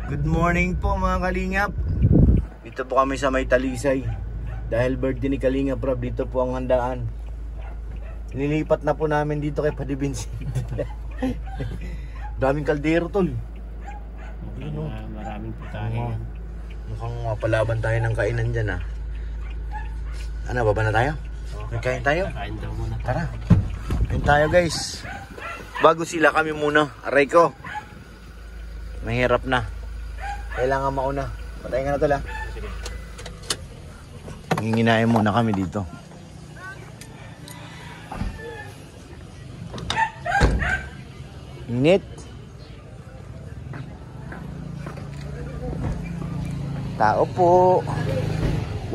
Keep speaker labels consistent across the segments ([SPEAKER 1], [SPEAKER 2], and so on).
[SPEAKER 1] Good morning po mga Kalingap. Dito po kami sa May Talisay. Dahil birthday ni Kalingap Rob, dito po ang handaan. Nilipat na po namin dito kay Paddy Vincent. Daming kaldero tol.
[SPEAKER 2] Maraming putahe.
[SPEAKER 1] Mukhang mapalaban tayo ng kainan dyan Ano, baba na tayo? Okay, kain tayo?
[SPEAKER 2] Kain daw muna.
[SPEAKER 1] Tara, kain tayo guys. Bago sila kami muna. Aray ko, mahirap na. Kailangan mauna. Patayin ka na tol
[SPEAKER 2] Sige.
[SPEAKER 1] Nginginain muna kami dito. Init. Tao po.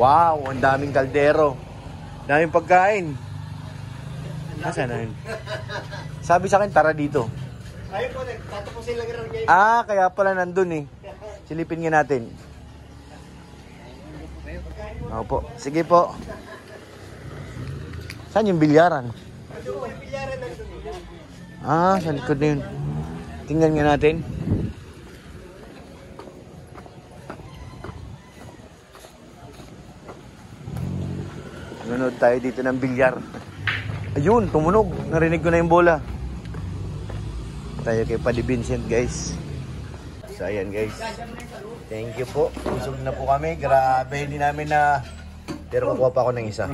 [SPEAKER 1] Wow, ang daming kaldero. Daming pagkain. Nasaan na yun? Sabi sa akin, tara dito.
[SPEAKER 2] Ayun po, tatapusin lang rin kayo.
[SPEAKER 1] Kaya pala nandun Silipin nga natin. Opo, sige po. Saan yung bilyaran? Sa likod na yun. Tingnan nga natin. Nanood tayo dito ng bilyar. Ayun, tumunog. Narinig ko na yung bola. Tayo kay Paddy Vincent guys. So ayan guys. Thank you po. Busog na po kami. Grabe, hindi namin na... Pero kukuha pa ako ng isa.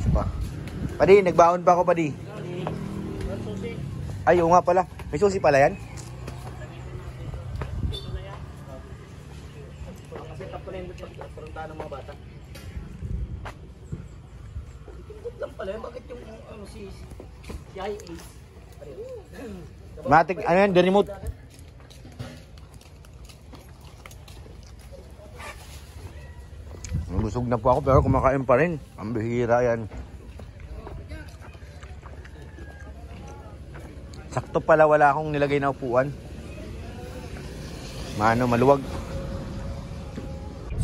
[SPEAKER 1] Isa pa. Paddy, nagbaon pa ako Paddy. Ay, oo nga pala. May susi pala yan?
[SPEAKER 2] Kasi tapo na yung pagpuntahan ng mga bata. Tingkot lang pala. Bakit yung si IA?
[SPEAKER 1] Matik, ano yan? The remote. Busog na po ako pero kumakain pa rin. Ang bihira yan. Sakto pala wala akong nilagay na upuan. Maluwag.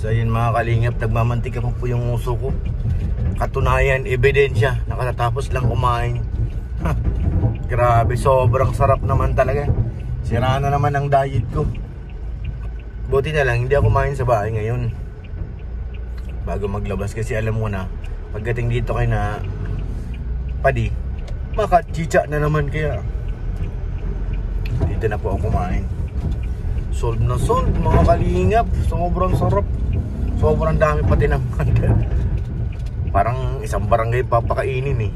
[SPEAKER 1] So yun mga Kalingap, nagmamantika pa po yung uso ko. Katunayan, ebidensya, nakatatapos lang kumain. Grabe, sobrang sarap naman talaga. Sira na naman ang diet ko. Buti na lang, hindi ako kumain sa bahay ngayon. Bago maglabas kasi alam mo na, pagdating dito kay na Paddy, makachicha na naman kaya. Dito na po ako kumain. Solve na solve mga Kalingap. Sobrang sarap. Sobrang dami pati naman. Parang isang barangay papakainin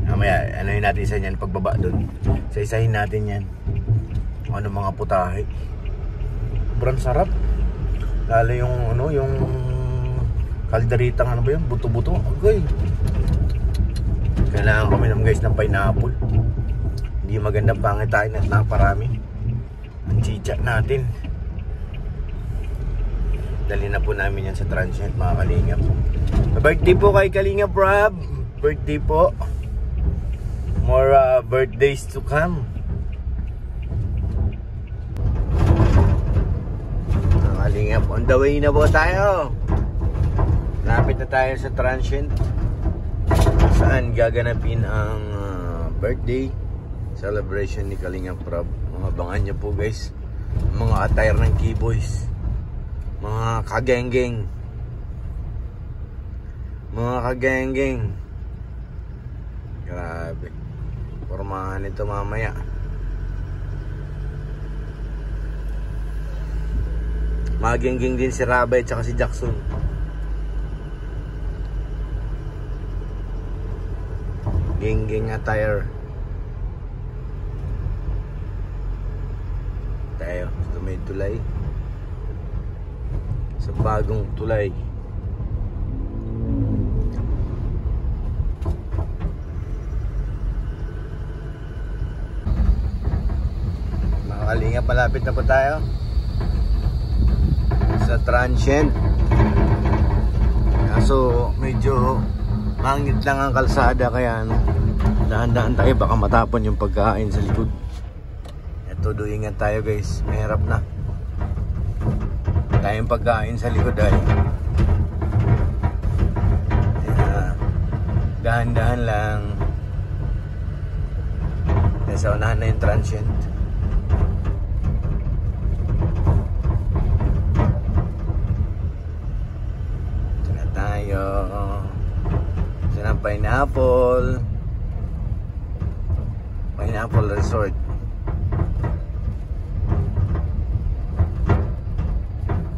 [SPEAKER 1] Mamaya, anuhin natin isa niyan pagbaba doon. Isa-isahin natin yan. Ano mga putahe. Sobrang sarap. Lalo yung yung kalderitang ba yun? Buto-buto. Okay. Kailangan kami naman guys ng pineapple. Hindi maganda pangit tayo na naparami. Ang chicha natin. Dali na po namin yan sa transient mga Kalingap. Birthday po kay Kalingap Rob. Birthday po. More birthdays to come. Mga Kalingap, on the way na po tayo. Lapit na tayo sa transient. Saan gaganapin ang birthday celebration ni Kalingap Rob. Abangan nyo po guys. Mga attire ng K-Boys. Mga kagenggeng. Mga kagenggeng. Grabe. Pormahan ito mamaya. Mga genggeng din si Rabay at si Jackson. Genggeng attire. Tayo sa may tulay. Sa bagong tulay. Mga Kalingap, malapit na po tayo sa transient. Kaso medyo mangit lang ang kalsada kaya dahan-dahan tayo baka matapon yung pagkain sa likod. Todo ingat tayo guys, mahirap na. Tayong pagkain sa likod ay dahan-dahan lang. Nasa unahan na yung transient. Pineapple. Pineapple Resort.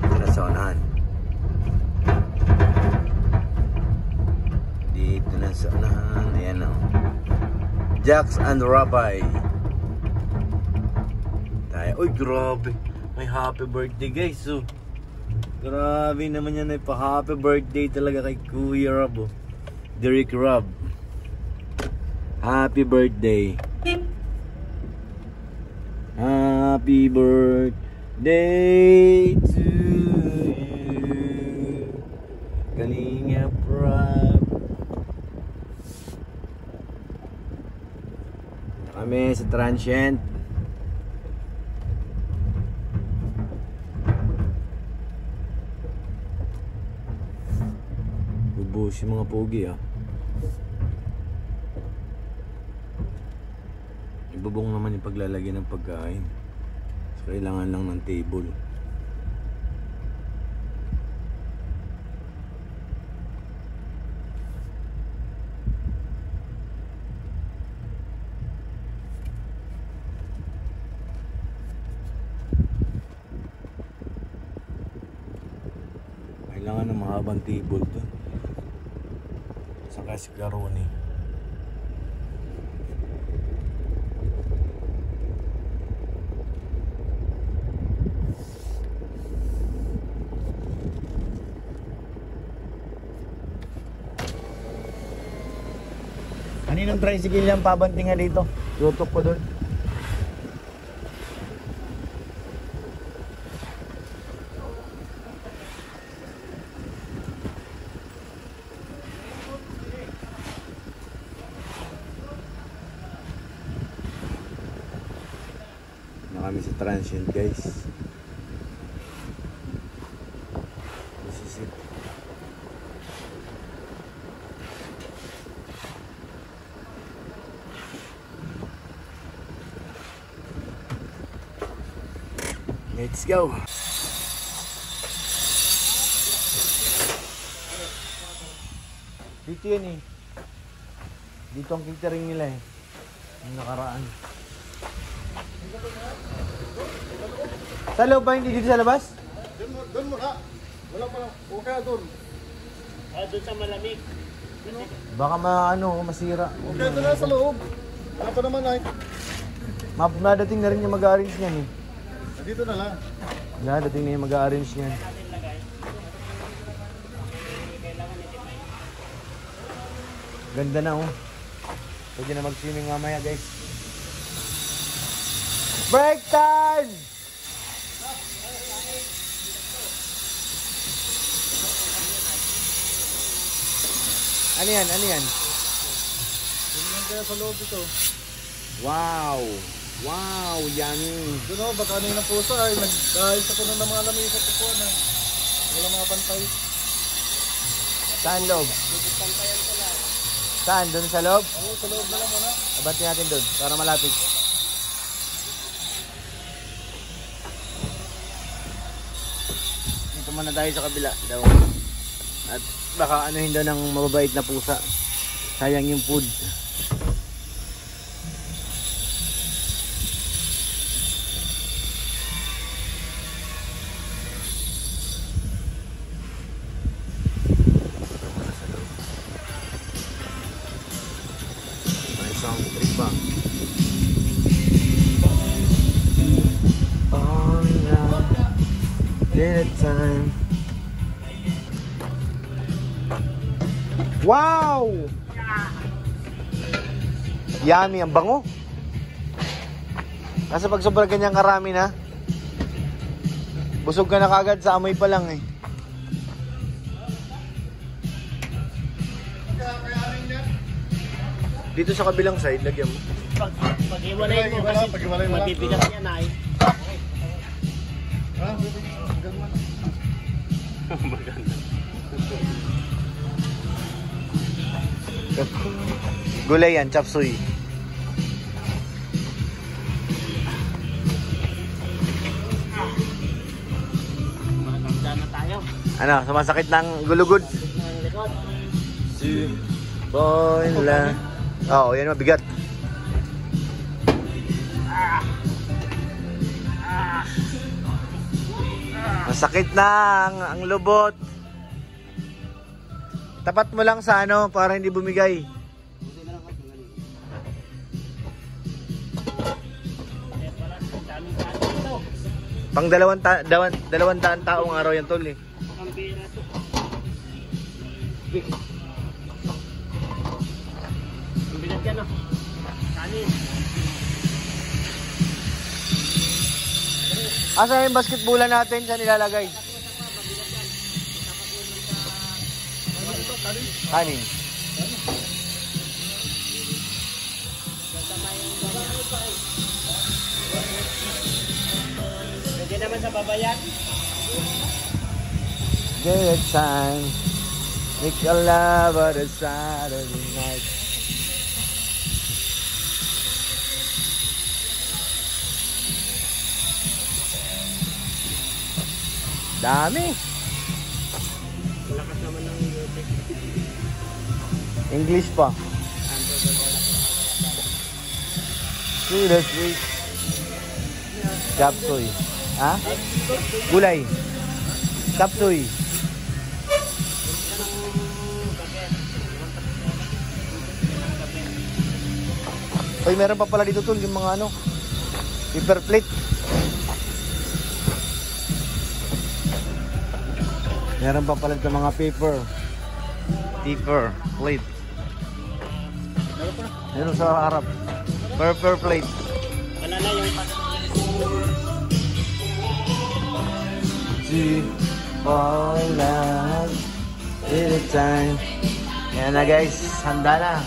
[SPEAKER 1] Ito na sa unahan. Dito na sa unahan. Ayan o. Jax and Rabbi. Tayo. Uy, grabe. May happy birthday guys. So, grabe naman yan. May pa-happy birthday talaga kay Kuya Rob. Derek Rob. Happy birthday. Happy birthday to you. Kalingap Rob. Kami sa transient. Bubuhos yung mga pogi ah. Ibubong naman yung paglalagay ng pagkain. So, kailangan lang ng table. Kailangan ng mahabang table to. Saka si Garoni. Kaninong tricycle yung pabanting nga dito? Tutok ko doon. Na kami sa transient guys. This is it. Let's go. Dito yan eh. Dito ang catering nila eh. Yung nakaraan. Sa loob ba? Hindi dito sa labas?
[SPEAKER 3] Doon mo na. Wala pa lang. Okay doon.
[SPEAKER 2] Doon sa malamig.
[SPEAKER 1] Baka masira.
[SPEAKER 3] Okay doon na sa loob. Wala pa naman ay.
[SPEAKER 1] Madating na rin yung mag-arrange niyan eh.
[SPEAKER 3] Dito na lang.
[SPEAKER 1] Dating na yung mag-arrange niyan. Ganda na oh. Pwede na mag-swimming mamaya guys. Break time! Ano yan? Ano yan?
[SPEAKER 3] Doon lang kaya sa loob ito.
[SPEAKER 1] Wow! Wow! Yummy!
[SPEAKER 3] Doon o, baka ano yung pusa ay nag-ayos ako ng mga lamisa ko po na wala mga bantay.
[SPEAKER 1] Saan loob? Saan? Doon sa loob?
[SPEAKER 3] Oo, sa loob na lang muna.
[SPEAKER 1] Abanti natin doon para malapit. Dito muna tayo sa kabila daw. At baka anuhin daw ng mababait na pusa. Sayang yung food. May isang trip ba? Oh yeah, dinner time. Wow! Yummy, ang bango. Kasi pag sobrang ganyang karami na, busog ka na kagad sa amoy pa lang eh. Dito sa kabilang side, lagyan mo.
[SPEAKER 2] Pag-iwalay mo kasi
[SPEAKER 3] Pag-iwalay mo lang.
[SPEAKER 2] mabibigat yan ay.
[SPEAKER 3] Ha? Maganda.
[SPEAKER 1] Gulay yan, chop suey.
[SPEAKER 2] Matanda na tayo.
[SPEAKER 1] Ano, sumasakit ng gulugod?
[SPEAKER 2] Ang likod.
[SPEAKER 1] Si Boy lang. Oo, yan mabigat. Masakit na ang lubot. Tapat mo lang sa ano para hindi bumigay. Pang dalawang daan taong araw yan tol eh.
[SPEAKER 2] Ang bigat yan, no? Kanin.
[SPEAKER 1] Asa yung basketballan natin? Saan nilalagay? Kanin.
[SPEAKER 2] Pwede naman sa babayan.
[SPEAKER 1] Good time. Make a love on a Saturday night. Dami.
[SPEAKER 2] Malakas naman ng music.
[SPEAKER 1] English pa. Sweet as sweet. Chapsoy. Ha? Gulay. Chapsoy. Ay, meron pa pala dito tol yung mga ano. Paper plate. Meron pa pala ito mga paper plate. Meron sa harap. Paper plate.
[SPEAKER 2] Wala na yung
[SPEAKER 1] See, fall love, time. Yan na guys, handa na.